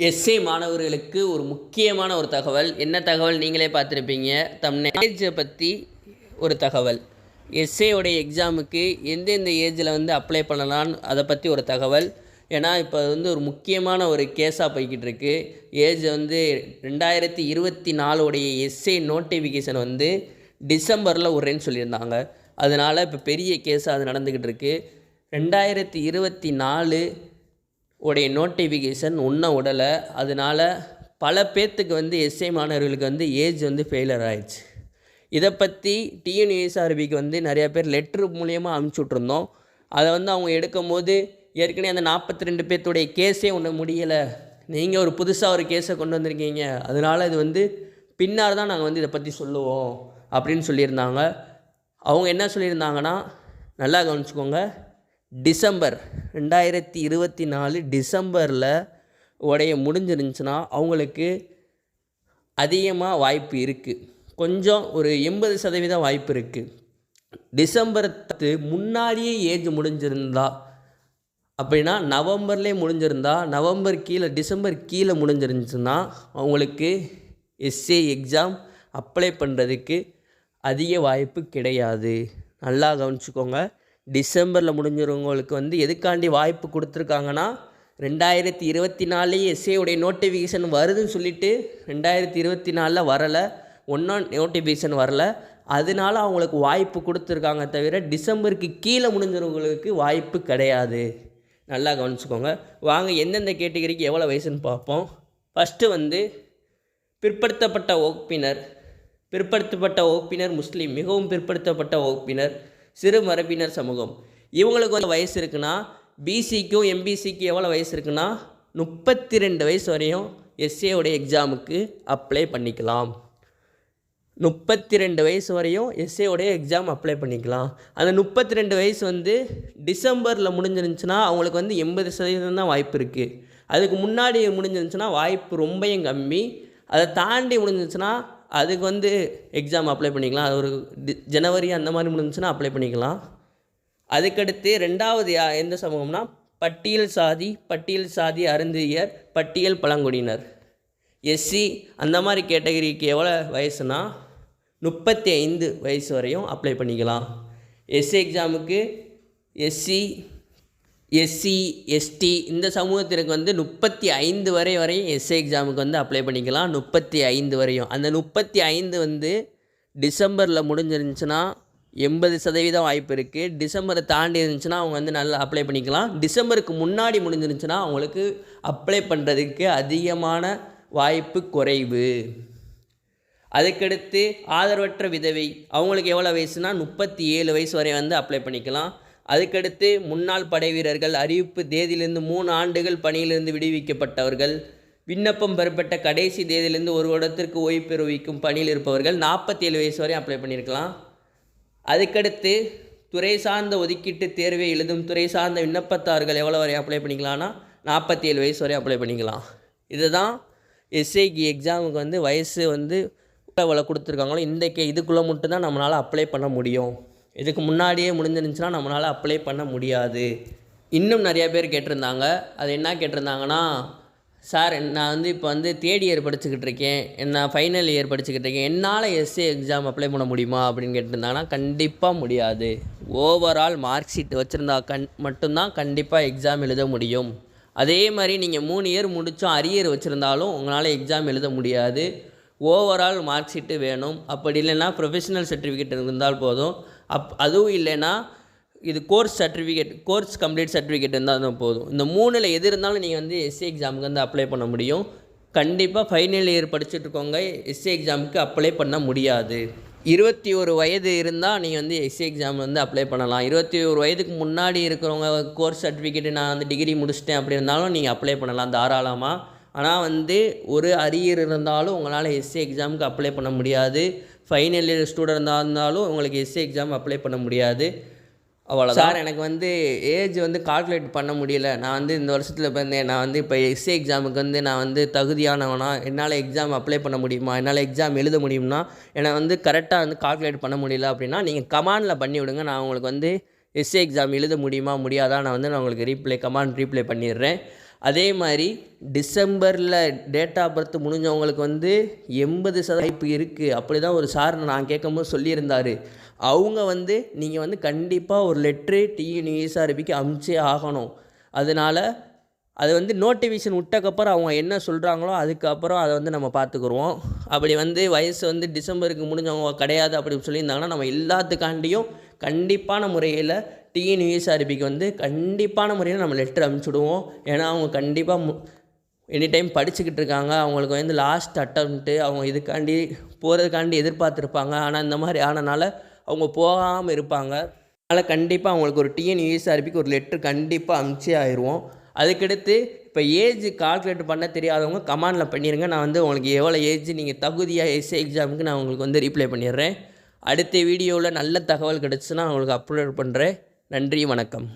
S A மாணவர்களுக்கு ஒரு முக்கியமான ஒரு தகவல். என்ன தகவல் நீங்களே பார்த்துருப்பீங்க. ஏஜை பற்றி ஒரு தகவல். எஸ்ஏயோடைய எக்ஸாமுக்கு எந்தெந்த ஏஜில் அப்ளை பண்ணலான்னு அதை பற்றி ஒரு தகவல். ஏன்னா இப்போ ஒரு முக்கியமான ஒரு கேஸாக போய்கிட்டு இருக்கு. ஏஜ் 2024 எஸ்ஏ நோட்டிஃபிகேஷன் டிசம்பரில் விட்றேன்னு சொல்லியிருந்தாங்க. அதனால் இப்போ பெரிய கேஸாக அது நடந்துக்கிட்டு இருக்குது. 2024 நோட்டிஃபிகேஷன் ஒன்றும் விடலை. அதனால் பல பேர்த்துக்கு எஸ்ஏ மாணவர்களுக்கு ஏஜ் ஃபெயிலியர் ஆயிடுச்சு. இதை பற்றி டிஎன்யூஎஸ்ஆர்பிக்கு நிறையா பேர் லெட்ரு மூலியமாக அனுப்பிச்சி விட்ருந்தோம். அதை அவங்க எடுக்கும் போது ஏற்கனவே அந்த 42 பேர்த்துடைய கேஸே ஒன்று முடியலை, நீங்கள் ஒரு புதுசாக ஒரு கேஸை கொண்டு வந்திருக்கீங்க, அதனால் இது பின்னால் தான் நாங்கள் இதை பற்றி சொல்லுவோம் அப்படின்னு சொல்லியிருந்தாங்க. அவங்க என்ன சொல்லியிருந்தாங்கன்னா, நல்லா கவனிச்சுக்கோங்க, டிசம்பர் 2024 டிசம்பரில் முடிஞ்சிருந்துச்சுன்னா அவங்களுக்கு அதிகமாக வாய்ப்பு இருக்குது. கொஞ்சம் ஒரு 80% வாய்ப்பு இருக்குது. டிசம்பருக்கு முன்னாடியே ஏஜ் முடிஞ்சிருந்தா அப்படின்னா நவம்பர்லேயே முடிஞ்சிருந்தா, டிசம்பர் கீழே முடிஞ்சிருந்துச்சுன்னா அவங்களுக்கு எஸ்ஏ எக்ஸாம் அப்ளை பண்ணுறதுக்கு அதிக வாய்ப்பு கிடையாது. நல்லா கவனிச்சுக்கோங்க. டிசம்பரில் முடிஞ்சவங்களுக்கு எதுக்காண்டி வாய்ப்பு கொடுத்துருக்காங்கன்னா, 2024 எஸ்ஏவுடைய நோட்டிஃபிகேஷன் வருதுன்னு சொல்லிவிட்டு 2024 வரலை, நோட்டிஃபிகேஷன் வரலை, அதனால அவங்களுக்கு வாய்ப்பு கொடுத்துருக்காங்க. தவிர டிசம்பருக்கு கீழே முடிஞ்சவங்களுக்கு வாய்ப்பு கிடையாது. நல்லா கவனிச்சுக்கோங்க. வாங்க எந்தெந்த கேட்டகரிக்கு எவ்வளோ வயசுன்னு பார்ப்போம். ஃபஸ்ட்டு பிற்படுத்தப்பட்ட வகுப்பினர் முஸ்லீம், மிகவும் பிற்படுத்தப்பட்ட வகுப்பினர், சிறு மரபினர் சமூகம், இவங்களுக்கு வயசு இருக்குன்னா, பிசிக்கும் எம்பிசிக்கும் எவ்வளோ வயசு இருக்குன்னா 32 வயசு வரையும் எஸ்ஏவுடைய எக்ஸாமுக்கு அப்ளை பண்ணிக்கலாம். 32 வயசு வரையும் எஸ்ஏவுடைய எக்ஸாம் அப்ளை பண்ணிக்கலாம். அந்த 32 வயசு டிசம்பரில் முடிஞ்சிருந்துச்சுன்னா அவங்களுக்கு 80% தான் வாய்ப்பு இருக்குது. அதுக்கு முன்னாடி முடிஞ்சிருந்துச்சுன்னா வாய்ப்பு ரொம்பவும் கம்மி. அதை தாண்டி முடிஞ்சிருச்சுன்னா அதுக்கு எக்ஸாம் அப்ளை பண்ணிக்கலாம். அது ஒரு ஜனவரி அந்த மாதிரி முடிஞ்சிச்சுன்னா அப்ளை பண்ணிக்கலாம். அதுக்கடுத்து ரெண்டாவது எந்த சமூகம்னா பட்டியல் சாதி அருந்தியர், பட்டியல் பழங்குடியினர், எஸ்சி அந்த மாதிரி கேட்டகரிக்கு எவ்வளோ வயசுனா 35 வயசு வரையும் அப்ளை பண்ணிக்கலாம். எஸ்சி எக்ஸாமுக்கு எஸ்சி எஸ்டி இந்த சமூகத்திற்கு 35 வரையும் எஸ்சி எக்ஸாமுக்கு அப்ளை பண்ணிக்கலாம். 35 வரையும். அந்த 35 டிசம்பரில் முடிஞ்சிருந்துச்சுன்னா 80% வாய்ப்பு இருக்குது. டிசம்பரை தாண்டி இருந்துச்சுன்னா அவங்க நல்லா அப்ளை பண்ணிக்கலாம். டிசம்பருக்கு முன்னாடி முடிஞ்சிருந்துச்சுன்னா அவங்களுக்கு அப்ளை பண்ணுறதுக்கு அதிகமான வாய்ப்பு குறைவு. அதுக்கடுத்து ஆதரவற்ற விதவை, அவங்களுக்கு எவ்வளோ வயசுனா 37 வயசு வரை அப்ளை பண்ணிக்கலாம். அதுக்கடுத்து முன்னாள் படை வீரர்கள், அறிவிப்பு தேதியிலிருந்து 3 ஆண்டுகள் பணியிலிருந்து விடுவிக்கப்பட்டவர்கள், விண்ணப்பம் பெறப்பட்ட கடைசி தேதியிலிருந்து 1 வருடத்திற்கு ஓய்வு பெறுவிக்கும் பணியில் இருப்பவர்கள் 47 வயசு வரை அப்ளை பண்ணியிருக்கலாம். அதுக்கடுத்து துறை சார்ந்த ஒதுக்கீட்டு தேர்வை எழுதும் துறை சார்ந்த விண்ணப்பத்தார்கள் எவ்வளோ வரை அப்ளை பண்ணிக்கலாம்னா 47 வயசு வரை அப்ளை பண்ணிக்கலாம். இதுதான் எஸ்ஐக்கு எக்ஸாமுக்கு வயசு எவ்வளோ கொடுத்துருக்காங்களோ இதுக்குள்ளே மட்டும்தான் நம்மளால் அப்ளை பண்ண முடியும். இதுக்கு முன்னாடியே முடிஞ்சிருந்துச்சுன்னா நம்மளால் அப்ளை பண்ண முடியாது. இன்னும் நிறையா பேர் கேட்டிருந்தாங்க. அது என்ன கேட்டிருந்தாங்கன்னா, சார் நான் இப்போ தேர்ட் இயர் படிச்சுக்கிட்டு இருக்கேன், நான் ஃபைனல் இயர் படிச்சுக்கிட்டு இருக்கேன், என்னால் எஸ்ஏ எக்ஸாம் அப்ளை பண்ண முடியுமா அப்படின்னு கேட்டிருந்தாங்கன்னா, கண்டிப்பாக முடியாது. ஓவரால் மார்க் ஷீட் வச்சுருந்தா மட்டும்தான் கண்டிப்பாக எக்ஸாம் எழுத முடியும். அதே மாதிரி நீங்கள் 3 இயர் முடித்தோம் அரியர் வச்சுருந்தாலும் உங்களால் எக்ஸாம் எழுத முடியாது. ஓவரால் மார்க் ஷீட்டு வேணும். அப்படி இல்லைன்னா ப்ரொஃபஷனல் சர்டிஃபிகேட் இருந்தால் போதும். அதுவும் இல்லைன்னா இது கோர்ஸ் கம்ப்ளீட் சர்டிஃபிகேட் இருந்தால் போதும். இந்த 3ல் எது இருந்தாலும் நீங்கள் எஸ்ஏ எக்ஸாமுக்கு அப்ளை பண்ண முடியும். கண்டிப்பாக ஃபைனல் இயர் படிச்சுட்டு இருக்கவங்க எஸ்ஏ எக்ஸாமுக்கு அப்ளை பண்ண முடியாது. 21 வயது இருந்தால் நீங்கள் எஸ்ஏ எக்ஸாம் அப்ளை பண்ணலாம். 21 வயதுக்கு முன்னாடி இருக்கிறவங்க கோர்ஸ் சர்டிஃபிகேட்டு நான் டிகிரி முடிச்சிட்டேன் அப்படி இருந்தாலும் நீங்கள் அப்ளை பண்ணலாம் தாராளமாக. ஆனால் ஒரு அரியர் இருந்தாலும் உங்களால் எஸ்ஏ எக்ஸாமுக்கு அப்ளை பண்ண முடியாது. ஃபைனல் இயர் ஸ்டூடெண்டாக இருந்தாலும் உங்களுக்கு எஸ்ஏ எக்ஸாம் அப்ளை பண்ண முடியாது. அவ்வளோ சார், எனக்கு ஏஜ் கால்குலேட் பண்ண முடியல, நான் இந்த வருஷத்தில் பிறந்தேன், நான் இப்போ எஸ்ஏ எக்ஸாமுக்கு நான் தகுதியானவனா, என்னால் எக்ஸாம் அப்ளை பண்ண முடியுமா, என்னால் எக்ஸாம் எழுத முடியும்னா, என்னை கரெக்டாக கால்குலேட் பண்ண முடியல அப்படின்னா நீங்கள் கமாண்டில் பண்ணி விடுங்க. நான் உங்களுக்கு எஸ்ஏ எக்ஸாம் எழுத முடியுமா முடியாதா நான் உங்களுக்கு கமாண்ட் ரீப்ளை பண்ணிடுறேன். அதே மாதிரி டிசம்பரில் டேட் ஆஃப் பர்த் முடிஞ்சவங்களுக்கு வந்து 80% வாய்ப்பு இருக்குது. அப்படி தான் ஒரு சார் நான் கேட்கும்போது சொல்லியிருந்தார். அவங்க வந்து நீங்கள் வந்து கண்டிப்பாக ஒரு லெட்ரு டிஎன்யூஎஸ்ஆர்பிக்கு அனுப்பிச்சே ஆகணும். அதனால் அது வந்து நோட்டிஃபிகேஷன் விட்டக்கப்புறம் அவங்க என்ன சொல்கிறாங்களோ அதுக்கப்புறம் அதை வந்து நம்ம பார்த்துக்குருவோம். அப்படி வந்து வயசு வந்து டிசம்பருக்கு முடிஞ்சவங்க கிடையாது அப்படின்னு சொல்லியிருந்தாங்கன்னா நம்ம எல்லாத்துக்காண்டியும் கண்டிப்பான முறையில் டிஎன்யூஎஸ்ஆர்பிக்கு வந்து கண்டிப்பான முறையில் நம்ம லெட்டர் அனுப்பிச்சுடுவோம். ஏன்னா அவங்க கண்டிப்பாக எனி டைம் படிச்சுக்கிட்டு இருக்காங்க. அவங்களுக்கு வந்து லாஸ்ட் அட்டம்ப்ட்டு அவங்க இதுக்காண்டி போகிறதுக்காண்டி எதிர்பார்த்துருப்பாங்க. ஆனால் இந்த மாதிரி ஆனனால அவங்க போகாமல் இருப்பாங்க. அதனால் கண்டிப்பாக அவங்களுக்கு ஒரு டிஎன்யூஎஸ்ஆர்பிக்கு ஒரு லெட்ரு கண்டிப்பாக அனுப்பிச்சே ஆயிடுவோம். அதுக்கடுத்து இப்போ ஏஜ் கால்குலேட் பண்ண தெரியாதவங்க கமெண்டில் பண்ணிடுங்க. நான் வந்து உங்களுக்கு எவ்வளோ ஏஜ் நீங்கள் தகுதியாக எஸ்ஏ எக்ஸாமுக்கு நான் உங்களுக்கு வந்து ரிப்ளை பண்ணிடுறேன். அடுத்த வீடியோவில் நல்ல தகவல் கிடச்சுன்னா நான் உங்களுக்கு அப்லோட் பண்ணுறேன். நன்றி, வணக்கம்.